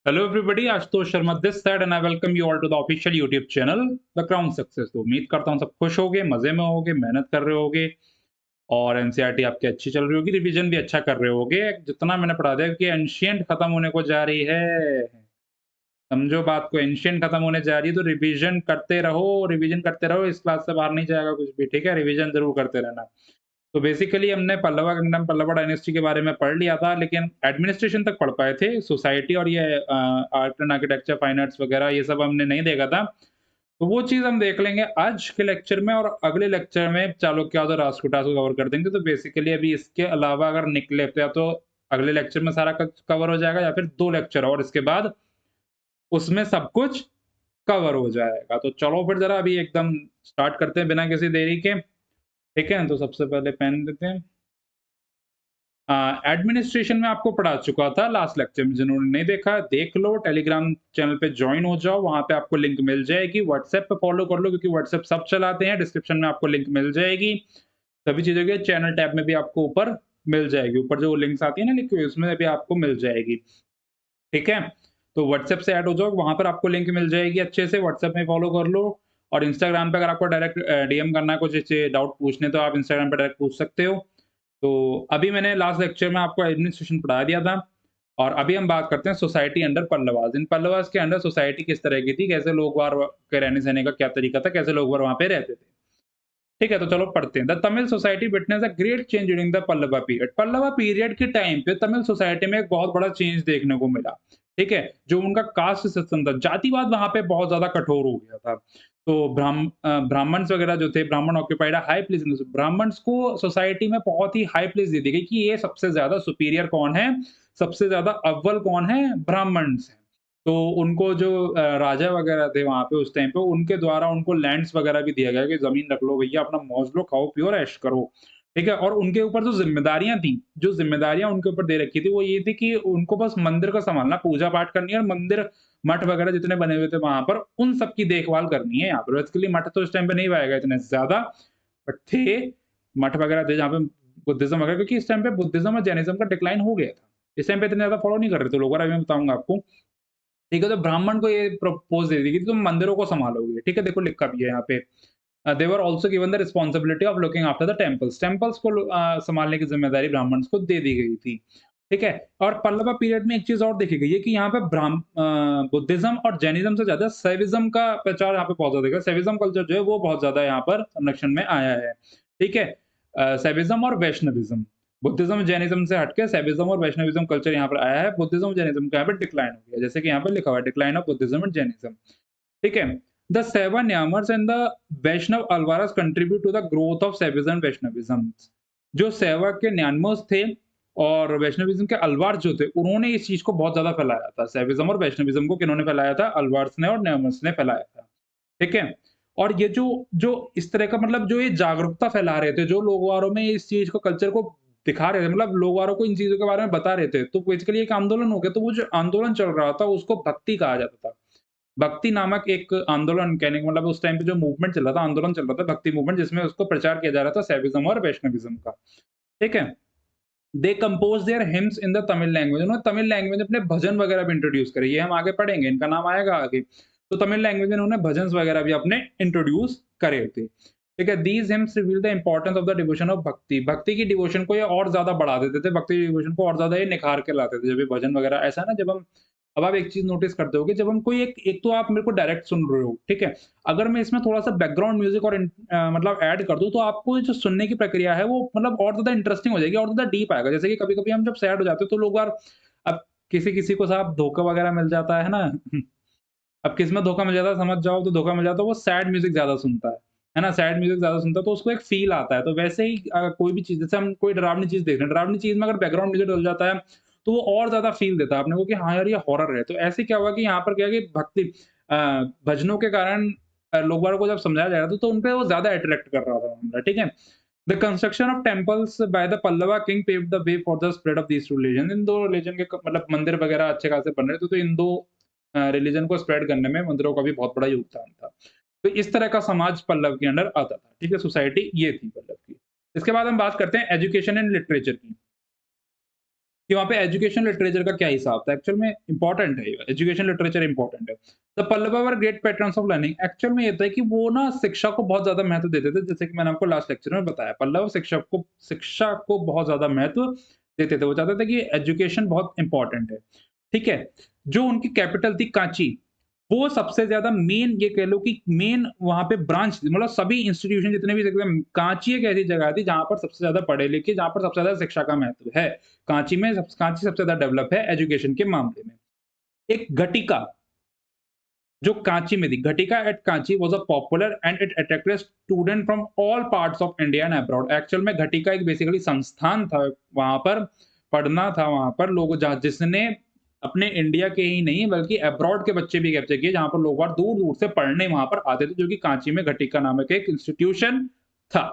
Hello everybody, Ashutosh Sharma this side and I welcome you all to the official YouTube channel the crown success. तो उम्मीद करता हूँ सब खुश होगे, मजे में होगे, मेहनत कर रहे होगे और एनसीईआरटी आपकी अच्छी चल रही होगी, रिवीजन भी अच्छा कर रहे होगे। जितना मैंने पढ़ा दिया कि एंशिएंट खत्म होने को जा रही है, समझो बात को, एंशिएंट खत्म होने जा रही है तो रिवीजन करते रहो, रिवीजन करते रहो। इस क्लास से बाहर नहीं जाएगा कुछ भी, ठीक है? रिवीजन जरूर करते रहना। तो बेसिकली हमने पल्लवा किंगडम, पल्लवा डायनेस्टी के बारे में पढ़ लिया था, लेकिन एडमिनिस्ट्रेशन तक पढ़ पाए थे। सोसाइटी और ये art and architecture, fine arts वगैरह ये सब हमने नहीं देखा था। तो वो चीज़ हम देख लेंगे आज के लेक्चर में, और अगले लेक्चर में चालुक्य और राष्ट्रकूटास को कवर कर देंगे। तो बेसिकली अभी इसके अलावा अगर निकले तो या तो अगले लेक्चर में सारा कवर हो जाएगा, या फिर 2 लेक्चर और इसके बाद उसमें सब कुछ कवर हो जाएगा। तो चलो फिर ज़रा अभी एकदम स्टार्ट करते हैं बिना किसी देरी के, ठीक है? तो सबसे पहले पेन देते हैं। एडमिनिस्ट्रेशन में आपको पढ़ा चुका था लास्ट लेक्चर में, जिन्होंने नहीं देखा देख लो, टेलीग्राम चैनल पे ज्वाइन हो जाओ, वहां पे आपको लिंक मिल जाएगी। व्हाट्सएप पे फॉलो कर लो क्योंकि व्हाट्सएप सब चलाते हैं, डिस्क्रिप्शन में आपको लिंक मिल जाएगी। सभी चीजों के चैनल टैब में भी आपको ऊपर मिल जाएगी, ऊपर जो लिंक्स आती है ना लिखी हुई, उसमें भी आपको मिल जाएगी, ठीक है? तो व्हाट्सएप से ऐड हो जाओ, वहां पर आपको लिंक मिल जाएगी अच्छे से, व्हाट्सएप में फॉलो कर लो। और इंस्टाग्राम पे अगर आपको डायरेक्ट डीएम करना है, कुछ डाउट पूछने, तो आप इंस्टाग्राम पे डायरेक्ट पूछ सकते हो। तो अभी मैंने लास्ट लेक्चर में आपको एडमिनिस्ट्रेशन पढ़ा दिया था, और अभी हम बात करते हैं सोसाइटी अंडर पल्लवास। इन पल्लवास के अंडर सोसाइटी किस तरह की थी, कैसे लोग वहाँ के रहने सहने का क्या तरीका था, कैसे लोग वहाँ पे रहते थे, ठीक है? तो चलो पढ़ते हैं। The Tamil society witness a great change during the Pallava period. Pallava period के टाइम पे तमिल सोसाइटी में एक बहुत बड़ा चेंज देखने को मिला, ठीक है? जो उनका कास्ट सिस्टम था, जातिवाद वहाँ पे बहुत ज़्यादा कठोर हो गया था। तो ब्राह्मण्स वगैरह जो थे, Brahmin occupied a high place in the, Brahmins को सोसाइटी में बहुत ही हाई प्लेस दे दी गई कि ये सबसे ज़्यादा सुपीरियर कौन है, सबसे ज़्यादा अव्वल कौन है? ब्राह्मण्स हैं। तो उनको जो राजा वगैरह थे वहाँ पे उस टाइम पे, उनके द्वारा उनको लैंड्स वगैरह भी दिया गया कि ज़मीन रख लो भैया, अपना मौज लो, खाओ पियो और ऐश करो, ठीक है? और उनके ऊपर जो ज़िम्मेदारियाँ थी, जो ज़िम्मेदारियाँ उनके ऊपर दे रखी थी, वो ये थी कि उनको बस मंदिर को सँभालना, पूजा-पाठ करनी है, और मंदिर, मठ वगैरह जितने बने हुए थे वहाँ पर, उन सब की देखभाल करनी है यहाँ पर। बेसिकली मठ तो इस टाइम पे नहीं पाए गए इतने ज़्यादा, बट थे, मठ वगैरह थे जहाँ पे बुद्धिज़्म वगैरह, क्योंकि इस टाइम पे बुद्धिज़्म और जैनिज़्म का डिक्लाइन हो गया था। इस टाइम पे इतने ज़्यादा फॉलो नहीं कर रहे थे लोग, और अभी मैं बताऊँगा आपको। ठीक है, तो ब्राह्मण को ये प्रपोज़ दे दी कि तुम मंदिरों को सँभालोगे, ठीक है? देखो लिखा भी है यहाँ पे। They were also given the responsibility of looking after the temples. Temples को सँभालने की ज़िम्मेदारी ब्राह्मण्स को दे दी गई थी, ठीक है? और पल्लवा पीरियड में एक चीज़ और देखी गई है कि यहाँ पे बुद्धिज़्म और जैनिज़्म से ज़्यादा शैविज़्म का प्रचार यहाँ पे बहुत ज़्यादा देखा। शैविज़्म कल्चर जो है वो बहुत ज़्यादा यहाँ पर संरक्षण में आया है, ठीक है? शैविज़्म और वैष्णविज़्म, बुद्धिज़्म, जैनिज़्म से हटके शैविज़्म और वैष्णविज़्म कल्चर यहाँ पर आया है। बुद्धिज़्म और जैनिज़्म का यहाँ पे डिक्लाइन हो गया, जैसे कि यहाँ पे लिखा हुआ है, decline of Buddhism and Jainism, ठीक है? The Savanyamas and the Vaishnav Alvaras contribute to the growth of Saivism and Vaishnavism। जो सेवा के न्यानमोस थे और वैष्णविज्म के अल्वार जो थे, उन्होंने इस चीज को बहुत ज्यादा फैलाया था। सैविज्म और वैष्णविज्म को किन्होंने फैलाया था? अल्वार्स ने और न्यामोस ने फैलाया था, ठीक है? और ये जो जो इस तरह का, मतलब जो ये जागरूकता फैला रहे थे, जो लोग वारों में इस चीज को, कल्चर को दिखा रहे थे, मतलब लोग वारों को इन चीजों के बारे में बता रहे थे, तो बेसिकली एक आंदोलन हो गया। तो वो जो आंदोलन चल रहा था उसको भक्ति कहा जाता था। भक्ति नामक एक आंदोलन, कहने का मतलब उस टाइम पे जो मूवमेंट चल रहा था, आंदोलन चल रहा था, भक्ति मूवमेंट, जिसमें उसको प्रचार किया जा रहा था शैविज्म और वैष्णविज्म का, ठीक है? They compose their hymns in the Tamil language. उन्होंने तमिल लैंग्वेज अपने भजन वगैरह भी इंट्रोड्यूस करे, ये हम आगे पढ़ेंगे, इनका नाम आएगा आगे। तो तमिल लैंग्वेज में उन्होंने भजन वगैरह भी अपने इंट्रोड्यूस करे थे, ठीक है? These hymns reveal the importance of the devotion of भक्ति। भक्ति की डिवोशन को ये और ज्यादा बढ़ा देते थे, भक्ति की डिवोशन को और ज्यादा ये निखार के लाते थे जब ये भजन वगैरह। ऐसा ना, जब हम, अब आप एक चीज नोटिस करते होगे, जब हम कोई एक एक तो आप मेरे को डायरेक्ट सुन रहे हो, ठीक है? अगर मैं इसमें थोड़ा सा बैकग्राउंड म्यूजिक और मतलब ऐड कर दूं, तो आपको जो सुनने की प्रक्रिया है वो मतलब और ज्यादा इंटरेस्टिंग हो जाएगी, और ज्यादा डीप आएगा। जैसे कि कभी कभी हम जब सैड हो जाते हैं तो लोग बार, अब किसी किसी को साहब धोखा वगैरह मिल जाता है ना, अब किस्मत धोखा मिल जाता है, समझ जाओ, तो धोखा मिल जाता है, वो सैड म्यूजिक ज़्यादा सुनता है ना? सैड म्यूजिक ज़्यादा सुनता है तो उसको एक फ़ील आता है। तो वैसे ही कोई भी चीज़, जैसे हम कोई डरावनी चीज़ देख रहे हैं, डरावनी चीज़ में अगर बैकग्राउंड म्यूजिक डल जाता है, तो वो और ज़्यादा फ़ील देता है अपने को कि हाँ यार, ये हॉरर है। तो ऐसे क्या हुआ कि यहाँ पर क्या है कि अ, भजनों के कारण लोग बागों को जब समझाया जा रहा था, तो उन पे वो ज़्यादा अट्रैक्ट कर रहा था मामला, ठीक है? The construction of temples by the Pallava king paved the way for the spread of these two religion. इन 2 रिलिजन के मतलब मंदिर वगैरह अच्छे खासे बन रहे थे, तो इन 2 रिलीजन को स्प्रेड करने में मंदिरों का भी बहुत बड़ा योगदान था। तो इस तरह का समाज पल्लव के अंडर आता था, ठीक है? सोसाइटी ये थी पल्लव की। इसके बाद हम बात करते हैं एजुकेशन एंड लिटरेचर की। कि वहाँ पे एजुकेशन लिटरेचर का क्या हिसाब था। एक्चुअल में इंपॉर्टेंट है, एजुकेशन लिटरेचर इंपॉर्टेंट है। The Pallava were great patterns of learning, actual में ये था कि वो ना शिक्षा को बहुत ज़्यादा महत्व देते थे, जैसे कि मैंने आपको लास्ट लेक्चर में बताया। पल्लव शिक्षा को बहुत ज़्यादा महत्व देते थे। वो चाहते थे कि एजुकेशन बहुत इंपॉर्टेंट है, ठीक है? जो उनकी कैपिटल थी कांची, वो सबसे ज़्यादा मेन, ये कह लो कि मेन वहाँ पे ब्रांच थी, मतलब सभी इंस्टीट्यूशन जितने भी एकदम, कांची एक ऐसी जगह थी जहाँ पर सबसे ज़्यादा पढ़े-लिखे, जहाँ पर सबसे ज़्यादा शिक्षा का महत्व है। कांची सबसे ज़्यादा डेवलप है एजुकेशन के मामले में। एक घटिका जो कांची में थी, ghatika at Kanchi was a popular and it attracted student from all parts of India and abroad. Actual में घटिका एक बेसिकली संस्थान था, वहाँ पर पढ़ना था, वहाँ पर लोग जहाँ जिसने अपने इंडिया के ही नहीं बल्कि अब्रॉड के बच्चे भी कैप्चर किए, जहाँ पर लोग बाहर दूर-दूर से पढ़ने वहाँ पर आते थे, जो कि कांची में घटिका नामक एक इंस्टीट्यूशन था,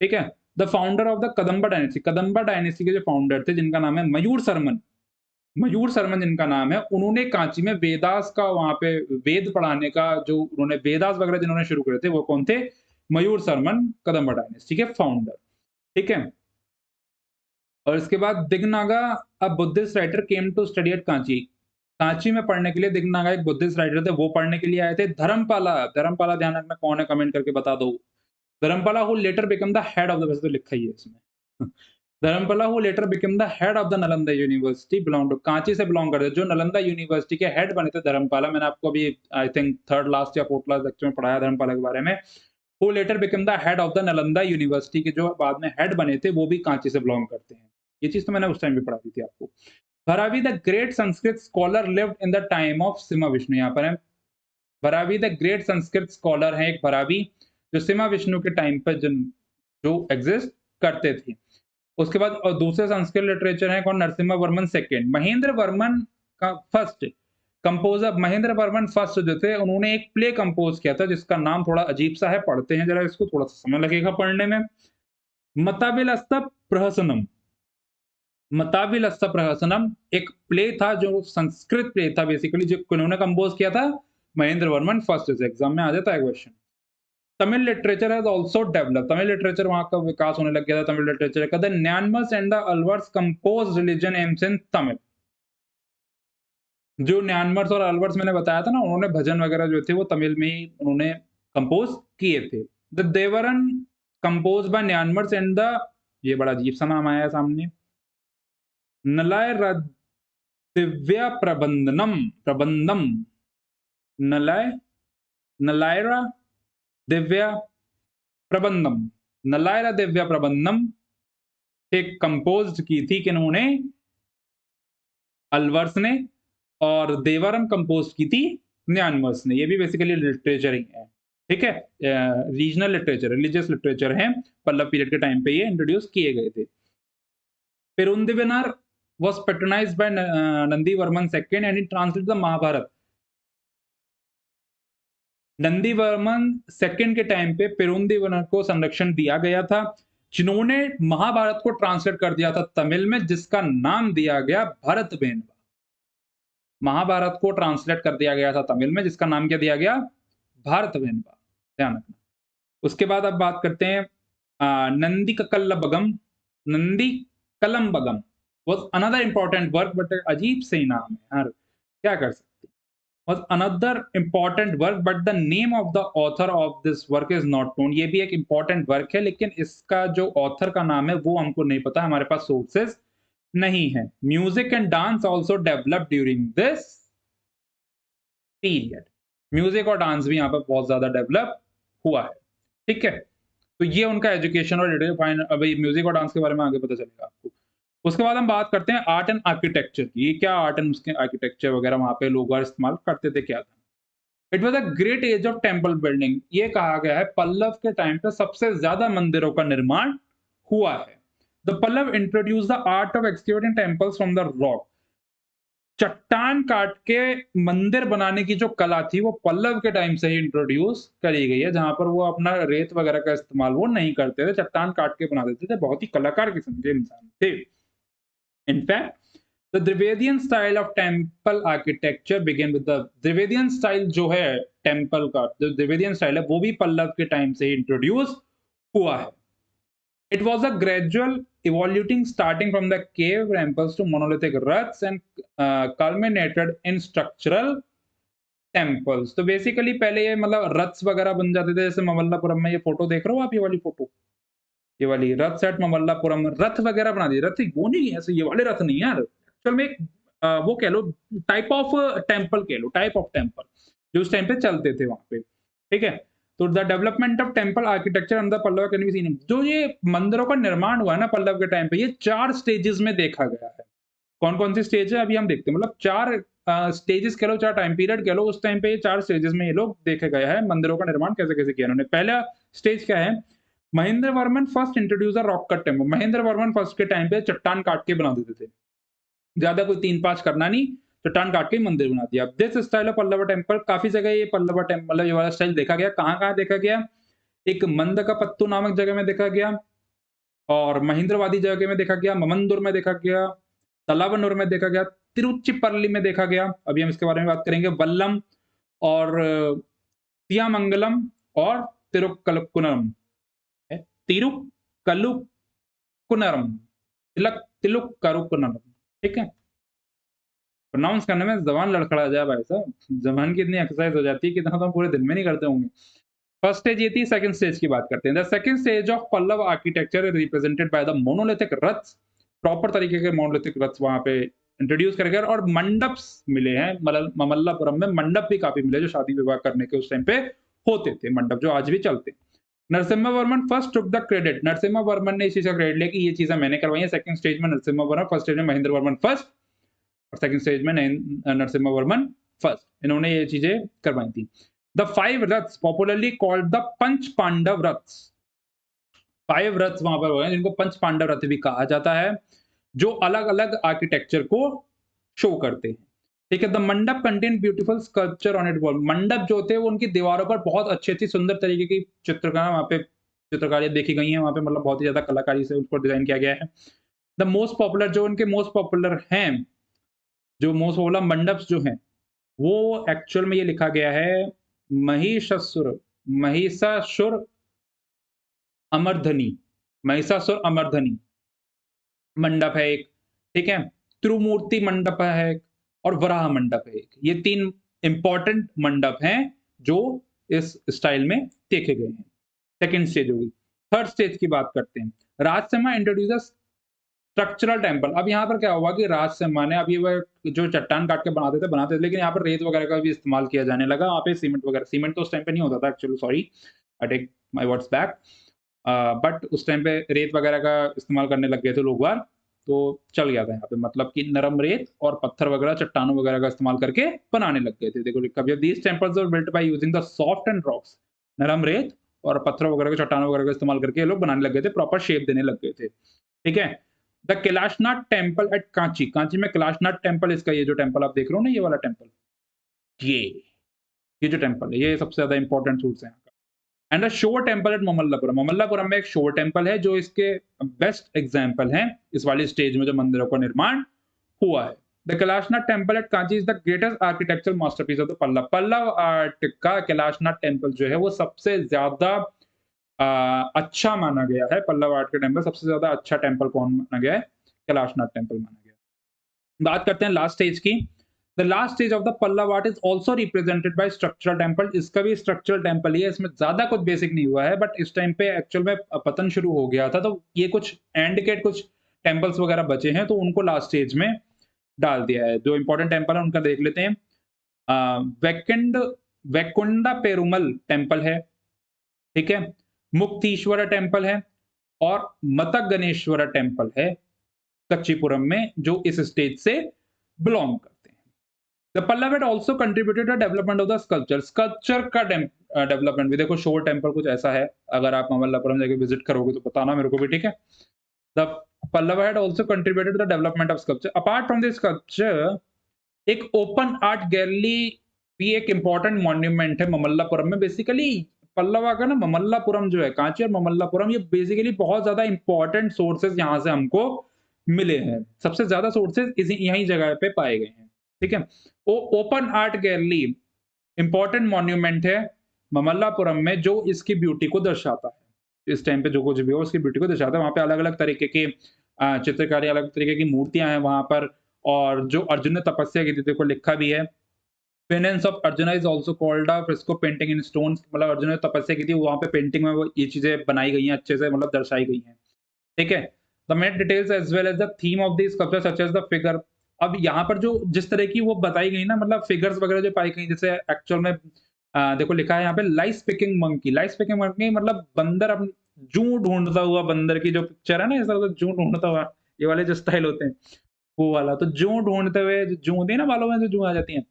ठीक है? The founder of the Kadamba dynasty के जो फाउंडर थे, जिनका नाम है मयूर शर्मन जिनका नाम है, उन्होंने कांची में वेदास का, वहाँ पे वेद पढ़ाने का, जो उन्होंने वेदास वगैरह जिन्होंने शुरू करे थे, वो कौन थे? मयूर शर्मन, कदम्बा डायनेस्टी के फाउंडर, ठीक है? और इसके बाद Dignaga, a Buddhist writer came to study at Kanchi. Kanchi में पढ़ने के लिए दिगनागा एक बुद्धिस्ट राइटर थे, वो पढ़ने के लिए आए थे। धर्मपाला ध्यान रखना कौन है, कमेंट करके बता दो। Dharmapala who later become the head of the, वैसे तो लिखा ही है इसमें। Dharmapala who later become the head of the Nalanda university belong to, Kanchi से बिलोंग करते, जो नालंदा यूनिवर्सिटी के हेड बने थे धर्मपाला। मैंने आपको अभी आई थिंक थर्ड लास्ट या फोर्थ लास्ट लेक्चर में पढ़ाया धर्मपाला के बारे में। Who later become the head of the Nalanda university के जो बाद में हेड बने थे, वो भी कांची से बिलोंग करते हैं। ये चीज़ तो मैंने उस टाइम भी पढ़ा दी थी आपको। Bharavi the great Sanskrit scholar lived in the time of सिमा विष्णु, यहाँ पर है। भरावी द ग्रेट संस्कृत स्कॉलर हैं एक भरावी, जो सिमा विष्णु के टाइम पर जो एग्जिस्ट करते थे। उसके बाद और दूसरे संस्कृत लिटरेचर हैं कौन? नरसिम्हा वर्मन सेकंड। महेंद्र वर्मन का first composer, Mahendra Varman first जो थे, उन्होंने एक प्ले कंपोज किया था जिसका नाम थोड़ा अजीब सा है, पढ़ते हैं जरा इसको, थोड़ा सा समय लगेगा पढ़ने में। मताविलस्त प्रहसनम, प्रहसनम एक प्ले था, जो संस्कृत प्ले था बेसिकली, जो उन्होंने कंपोज किया था महेंद्र वर्मन फर्स्ट। जैसे एग्जाम में आ जाता है question. Tamil literature has also developed, Tamil literature वहां का विकास होने लग गया था। तमिल लिटरेचर का the Nayanmars and the Alvars compose religion hymns in Tamil. जो न्यानमर्स और अलवर्स मैंने बताया था ना, उन्होंने भजन वगैरह जो थे वो तमिल में ही उन्होंने कंपोज किए थे। द देवरन कंपोज बाय न्यानमर्स एंड द, ये बड़ा अजीब सा नाम आया है सामने, नलाय दिव्या प्रबंधम, नलाय नलायरा दिव्या प्रबंधम, नलायरा दिव्या प्रबंधम एक कंपोज की थी किन्होंने? अलवर्स ने। और देवरम कंपोज की थी न्यानमर्स ने। ये भी बेसिकली लिटरेचर ही है, ठीक है? रीजनल लिटरेचर, रिलीजियस लिटरेचर है। पल्लव पीरियड के टाइम पे ये इंट्रोड्यूस किए गए थे। पेरुंदिविनार was patronized by Nandi Varman II and he translated the Mahabharata. Nandi Varman second के टाइम पे पेरुंदिविनार को संरक्षण दिया गया था, जिन्होंने महाभारत को ट्रांसलेट कर दिया था तमिल में, जिसका नाम दिया गया भरत बेनवा। महाभारत को ट्रांसलेट कर दिया गया था तमिल में, जिसका नाम क्या दिया गया? भारत बेनवा, ध्यान रखना। उसके बाद अब बात करते हैं Nandi ककल्लबगम, Nandi कलम्बगम was another important work, but अजीब से ही नाम है यार, क्या कर सकते हैं। was another important work but the name of the author of this work is not known। ये भी एक important work है, लेकिन इसका जो author का नाम है वो हमको नहीं पता, हमारे पास sources नहीं है। Music and dance also developed during this period। Music और डांस भी यहाँ पर बहुत ज्यादा डेवलप हुआ है, ठीक है? तो ये उनका एजुकेशन और लिटरेचर, अभी म्यूजिक और डांस के बारे में आगे पता चलेगा आपको। उसके बाद हम बात करते हैं आर्ट एंड आर्किटेक्चर की। ये क्या आर्ट एंड उसके आर्किटेक्चर वगैरह वहाँ पे लोग इस्तेमाल करते थे, क्या था? It was a great age of temple building. ये कहा गया है पल्लव के टाइम पे सबसे ज्यादा मंदिरों का निर्माण हुआ है। The Pallava introduce the art of excavating temples from the rock. चट्टान काट के मंदिर बनाने की जो कला थी, वो पल्लव के टाइम से ही इंट्रोड्यूस करी गई है, जहां पर वो अपना रेत वगैरह का इस्तेमाल वो नहीं करते थे, चट्टान काट के बना देते थे। बहुत ही कलाकार किस्म के इंसान थे। In fact, the Dravidian style of temple architecture began with the Dravidian style जो है टेम्पल का, जो Dravidian style है वो भी पल्लव के टाइम से ही इंट्रोड्यूस हुआ है। It was a gradual evoluting starting from the cave temples to monolithic ruts and culminated in structural temples. तो बेसिकली पहले ये मतलब रथ्स वगैरह बन जाते थे, जैसे ममल्लापुरम में ये फोटो देख रहे हो आप, ये वाली फोटो, ये वाली रथ सेट ममल्लापुरम में रथ वगैरह बना दिए। रथ वो नहीं है, ऐसे ये वाले रथ नहीं यार, एक्चुअल में एक वो कह लो टाइप ऑफ टेम्पल, कह लो टाइप ऑफ टेम्पल जो उस टाइम पे चलते थे वहां पे, ठीक है। तो the development of temple architecture under Pallava can be seen. जो ये मंदिरों का निर्माण हुआ है ना पल्लव के टाइम पे, ये 4 स्टेजेस में देखा गया है। कौन-कौन सी स्टेज है अभी हम देखते हैं, मतलब 4 स्टेजेस कह लो, 4 टाइम पीरियड कह लो, उस टाइम पे ये 4 स्टेजेस में ये लोग देखे गए हैं मंदिरों का निर्माण कैसे-कैसे किया इन्होंने। पहला स्टेज क्या है, Mahendra Varman first introduce a rock cut temple. Mahendra Varman first के टाइम पे चट्टान काट के बना देते थे। ज़्यादा कोई 3-5 करना नहीं, चट्टान काट के ही मंदिर बना दिया। This style of Pallava temple काफ़ी जगह ये पल्लव टेम्पल मतलब ये वाला स्टाइल देखा गया। कहाँ-कहाँ देखा गया? एक मंदकपत्तु नामक जगह में देखा गया और महेंद्रवादी जगह में देखा गया, ममंदुर में देखा गया, तलावनुर में देखा गया, तिरुचिपल्ली में देखा गया। अभी हम इसके बारे में बात करेंगे। वल्लम और तियामंगलम और तिरुक्कलकुनम है, तिरुक्कलुकुनरम, तिलुक्करुकुनम, ठीक है? प्रोनाउंस करने में ज़बान लड़खड़ा जाए भाई साहब, ज़बान की इतनी एक्सरसाइज़ हो जाती है कि इतना तो हम पूरे दिन में नहीं करते होंगे। फर्स्ट स्टेज ये थी, सेकंड स्टेज की बात करते हैं। The second stage of Pallava architecture is represented by the monolithic rathas. Proper तरीके के मोनोलिथिक रथ्स वहाँ पे इंट्रोड्यूस करे गए और मंडप्स मिले हैं। ममल्लापुरम में मंडप भी काफ़ी मिले जो शादी विवाह करने के उस टाइम पे होते थे, मंडप जो आज भी चलते हैं। Narasimha Varman first took the credit. Narasimha Varman ने इस चीज़ का क्रेडिट लिया कि ये चीज़ें मैंने करवाई हैं। सेकंड स्टेज में नरसिम्हा वर्मन, फर्स्ट स्टेज में महेंद्र वर्मन फर्स्ट और सेकंड स्टेज में नरसिम्हा वर्मन फर्स्ट। इन्होंने ये चीज़ें करवाई थी। The 5 रथ्स पॉपुलरली कॉल्ड द पंच पांडव रथ्स। 5 रथ्स वहां पर हुए हैं जिनको पंच पांडव रथ भी कहा जाता है, जो अलग-अलग आर्किटेक्चर को शो करते हैं। ठीक है, द मंडप contain beautiful sculpture on it wall. मंडप जो थे वो उनकी दीवारों पर बहुत अच्छी-अच्छी सुंदर तरीके की चित्रकला वहां पे चित्रकारियां देखी गई हैं। वहां पे मतलब बहुत ही ज्यादा कलाकारी से उसको डिजाइन किया गया है। द मोस्ट पॉपुलर जो उनके मोस्ट पॉपुलर हैं, जो मोस्ट पॉपुलर मंडप्स जो हैं, वो एक्चुअल में ये लिखा गया है महिषासुर, महिषासुर अमरधनी, महिषासुर अमरधनी मंडप है एक, ठीक है? त्रिमूर्ति मंडप है एक और वराह मंडप है एक। ये 3 इंपॉर्टेंट मंडप हैं जो इस स्टाइल में देखे गए हैं। सेकंड स्टेज होगी। थर्ड स्टेज की बात करते हैं। Rajasimha introduces structural temple. अब यहाँ पर क्या हुआ कि राजसिम्हा ने, अब ये वह जो चट्टान काट के बनाते थे, लेकिन यहाँ पर रेत वगैरह का भी इस्तेमाल किया जाने लगा। वहाँ पे सीमेंट वगैरह, सीमेंट तो उस टाइम पे नहीं होता था actually, sorry, I take my words back. But उस टाइम पे रेत वगैरह का इस्तेमाल करने लग गए थे लोग बाग, तो चल गया था यहाँ पे, मतलब कि नरम रेत और पत्थर वगैरह, चट्टानों वगैरह का इस्तेमाल करके बनाने लग गए थे। देखो कभी these temples were built by using the soft and rocks. नरम रेत और पत्थर वगैरह के, चट्टानों वगैरह का इस्तेमाल करके ये लोग बनाने लग गए थे, प्रॉपर शेप देने लग गए थे। ठीक है? The Kailashnath temple at Kanchi. Kanchi में कैलाशनाथ टेम्पल, इसका ये जो टेम्पल आप देख रहे हो ना, ये वाला टेम्पल, ये ये जो टेम्पल है, ये सबसे ज्यादा इंपॉर्टेंट सोर्स है यहाँ का। And the shore temple at Mamallapuram. Mamallapuram में एक शोर टेम्पल है जो इसके बेस्ट एग्जाम्पल है इस वाली स्टेज में जो मंदिरों का निर्माण हुआ है। The Kailashnath temple at Kanchi is the greatest architectural masterpiece of the Pallava. Pallava art का कैलाशनाथ टेम्पल जो है वो सबसे ज्यादा अच्छा माना गया है। पल्लव आर्ट का टेम्पल सबसे ज्यादा अच्छा टेम्पल कौन माना गया है? कैलाशनाथ टेम्पल माना गया। बात करते हैं लास्ट स्टेज की। The last stage of the Pallava art is also represented by structural temple. इसका भी स्ट्रक्चरल टेम्पल ही है, इसमें ज्यादा कुछ बेसिक नहीं हुआ है, बट इस टाइम पे एक्चुअल में पतन शुरू हो गया था, तो ये कुछ एंड के कुछ टेम्पल्स वगैरह बचे हैं, तो उनको लास्ट स्टेज में डाल दिया है। जो इंपॉर्टेंट टेम्पल है उनका देख लेते हैं। वैकुंड वैकुंडा पेरुमल टेम्पल है, ठीक है? मुक्तीश्वर टेम्पल है और मतगणेश्वर टेम्पल है कच्चीपुरम में, जो इस स्टेज से बिलोंग करते हैं। The Pallava had also contributed to development of the sculpture। Sculpture का डेवलपमेंट भी देखो, शोर टेम्पल कुछ ऐसा है, अगर आप ममल्लापुरम जाके विजिट करोगे तो बताना मेरे को भी, ठीक है? The Pallava had also contributed to the development of sculpture। apart from this sculpture, एक ओपन आर्ट गैलरी भी एक इंपॉर्टेंट मॉन्यूमेंट है ममल्लापुरम में। बेसिकली पल्लवा का ना, ममल्लापुरम जो है, कांची और ममल्लापुरम, ये बेसिकली बहुत ज्यादा इंपॉर्टेंट सोर्सेज यहाँ से हमको मिले हैं। सबसे ज्यादा सोर्सेज इसी यही जगह पे पाए गए हैं, ठीक है? वो open art gallery important monument है ममल्लापुरम में, जो इसकी ब्यूटी को दर्शाता है। इस टाइम पे जो कुछ भी हो उसकी ब्यूटी को दर्शाता है। वहाँ पे अलग-अलग तरीके के चित्रकारी, अलग तरीके की मूर्तियाँ हैं वहाँ पर, और जो अर्जुन ने तपस्या की थी, देखो लिखा भी है, penance of Arjuna is also called a fresco painting in stones, मतलब अर्जुन ने तपस्या की थी, वहाँ पे पेंटिंग में वो ये चीज़ें बनाई गई हैं, अच्छे से मतलब दर्शाई गई हैं। ठीक है? The main details as well as the theme of the sculpture such as the figure. अब यहाँ पर जो जिस तरह की वो बताई गई ना, मतलब फिगर्स वगैरह जो पाई गई, जैसे एक्चुअल में देखो लिखा है यहाँ पे लाइस पिकिंग मंकी, लाइस पिकिंग मंकी मतलब बंदर जूं ढूँढता हुआ बंदर की जो पिक्चर है ना, ऐसा मतलब जूं ढूँढता हुआ, ये वाले जो स्टाइल होते हैं, वो वाला। तो जूं ढूँढते हुए, जो जूं होती है ना बालों में, जो जूं आ जाती हैं,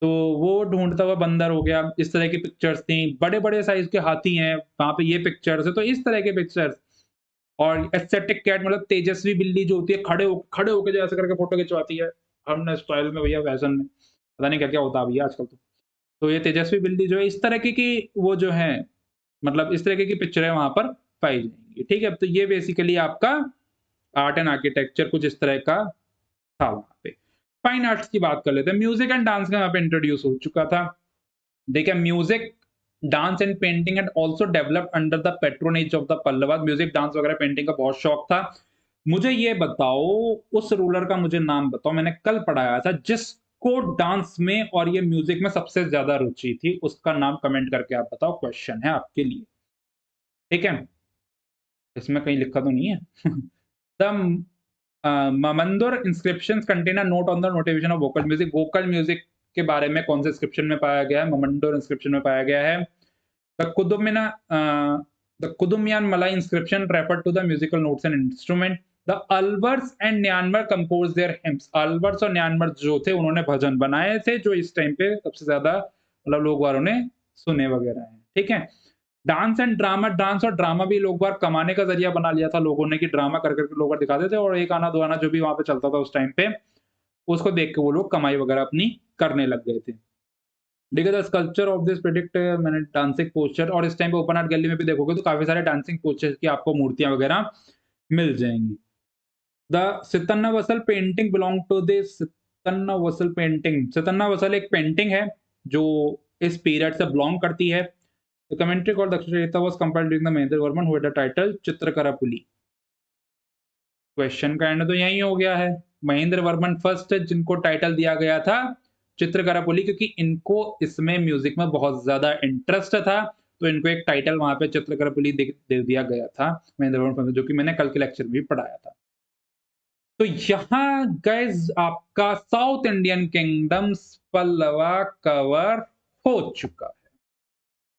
तो वो ढूँढता हुआ बंदर हो गया, इस तरह की पिक्चर्स थी। बड़े-बड़े साइज़ के हाथी हैं, वहाँ पे ये पिक्चर्स है, तो इस तरह के पिक्चर्स। और एस्थेटिक कैट मतलब तेजस्वी बिल्ली जो होती है, खड़े होके जो ऐसे करके फ़ोटो खिंचवाती है, हमने स्टाइल में भैया फैशन में, पता नहीं क्या-क्या होता है भैया आजकल तो। तो ये तेजस्वी बिल्ली जो है इस तरीके की वो जो है, मतलब इस तरीके की पिक्चरें वहाँ पर पाई जाएँगी, ठीक है? तो ये बेसिकली आपका आर्ट एंड आर्किटेक्चर कुछ इस तरह का था वहाँ पे। फाइन आर्ट्स की बात कर लेते हैं, म्यूज़िक एंड डांस का यहाँ पे इंट्रोड्यूस हो चुका था। देखिए music, dance and painting had also developed under the patronage of the Pallavas. Music, dance वगैरह पेंटिंग का बहुत शौक था। मुझे ये बताओ, उस रूलर का मुझे नाम बताओ, मैंने कल पढ़ाया था जिसको डांस में और ये म्यूज़िक में सबसे ज़्यादा रुचि थी, उसका नाम कमेंट करके आप बताओ, क्वेश्चन है आपके लिए। ठीक है? इसमें कहीं लिखा तो नहीं है? The Mamandor inscriptions contain a note on the notation of vocal music। Vocal music के बारे में कौन से इंस्क्रिप्शन में पाया गया है? ममंडोर इंस्क्रिप्शन में पाया गया है। The कुदुमिना the Kudumiyanmalai inscription refer to the musical notes and instrument. The Alvars and Nayanmar compose their hymns. Alvars और न्यानमर जो थे, उन्होंने भजन बनाए थे, जो इस टाइम पे सबसे ज्यादा मतलब लोग वालों ने सुने वगैरह हैं। ठीक है? डांस एंड ड्रामा, डांस और ड्रामा भी लोग बार कमाने का ज़रिया बना लिया था लोगों ने, कि ड्रामा कर के लोग बार दिखाते थे, और एक आना, दो आना जो भी वहाँ पे चलता था उस टाइम पे, उसको देख के वो लोग कमाई वगैरह अपनी करने लग गए थे। देखिए the sculpture of this predict मैंने डांसिंग पोस्चर, और इस टाइम पे ओपन आर्ट गैलरी में भी देखोगे तो काफ़ी सारे डांसिंग पोस्चर की आपको मूर्तियाँ वगैरह मिल जाएँगी। The Sittanavasal painting belong to this Sittanavasal painting. Sittanavasal एक पेंटिंग है जो इस पीरियड से बिलॉन्ग करती है। The commentary called Daksharetha was compiled during the Mahendra Varman who had the title Chitrakarapuli. Question का एंड तो यही हो गया है। महेंद्र वर्मन फर्स्ट जिनको टाइटल दिया गया था चित्रकरा पुली, क्योंकि इनको इसमें म्यूजिक में बहुत ज्यादा इंटरेस्ट था, तो इनको एक टाइटल वहां पे चित्रकरा पुली दे दिया गया था महेंद्र वर्मन, जो कि मैंने कल के लेक्चर में भी पढ़ाया था। तो यहाँ गाइस आपका south Indian kingdoms Pallava cover हो चुका है,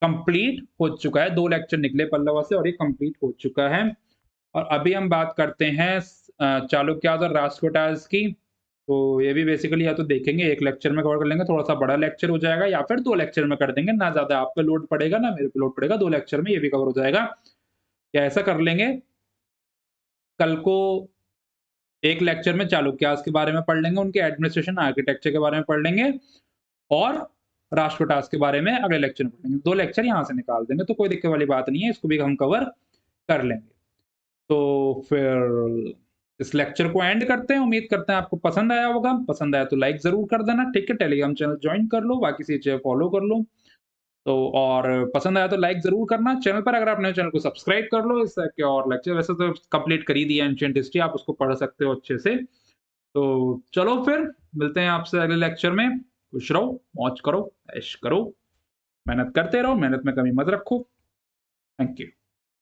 कंप्लीट हो चुका है। 2 लेक्चर निकले पल्लवा से और ये कंप्लीट हो चुका है। और अभी हम बात करते हैं चालुक्यास और राष्ट्रकूटास की। तो ये भी बेसिकली या तो देखेंगे, 1 लेक्चर में कवर कर लेंगे, थोड़ा-सा बड़ा लेक्चर हो जाएगा, या फिर 2 लेक्चर में कर देंगे, ना ज़्यादा आप पे लोड पड़ेगा, ना मेरे पे लोड पड़ेगा, 2 लेक्चर में ये भी कवर हो जाएगा। या ऐसा कर लेंगे, कल को 1 लेक्चर में चालुक्यास के बारे में पढ़ लेंगे, उनके एडमिनिस्ट्रेशन, आर्किटेक्चर के बारे में पढ़ लेंगे, और राष्ट्रकूटास के बारे में अगले लेक्चर में पढ़ेंगे। 2 लेक्चर यहाँ से निकाल देंगे, तो कोई दिक्कत वाली बात नहीं है, इसको भी हम कवर कर लेंगे। तो फिर इस लेक्चर को एंड करते हैं। उम्मीद करते हैं आपको पसंद आया होगा। पसंद आया तो लाइक ज़रूर कर देना, ठीक है? टेलीग्राम चैनल जॉइन कर लो, बाकी चीज़ें फॉलो कर लो। तो और पसंद आया तो लाइक ज़रूर करना। चैनल पर अगर आपने चैनल को सब्सक्राइब कर लो, इस तरह के और लेक्चर वैसे तो कंप्लीट कर ही दिया एंशिएंट हिस्ट्री, आप उसको पढ़ सकते हो अच्छे से। तो चलो फिर मिलते हैं आपसे अगले लेक्चर में। खुश रहो, मौज करो, ऐश करो, मेहनत करते रहो, मेहनत में कमी मत रखो। Thank you.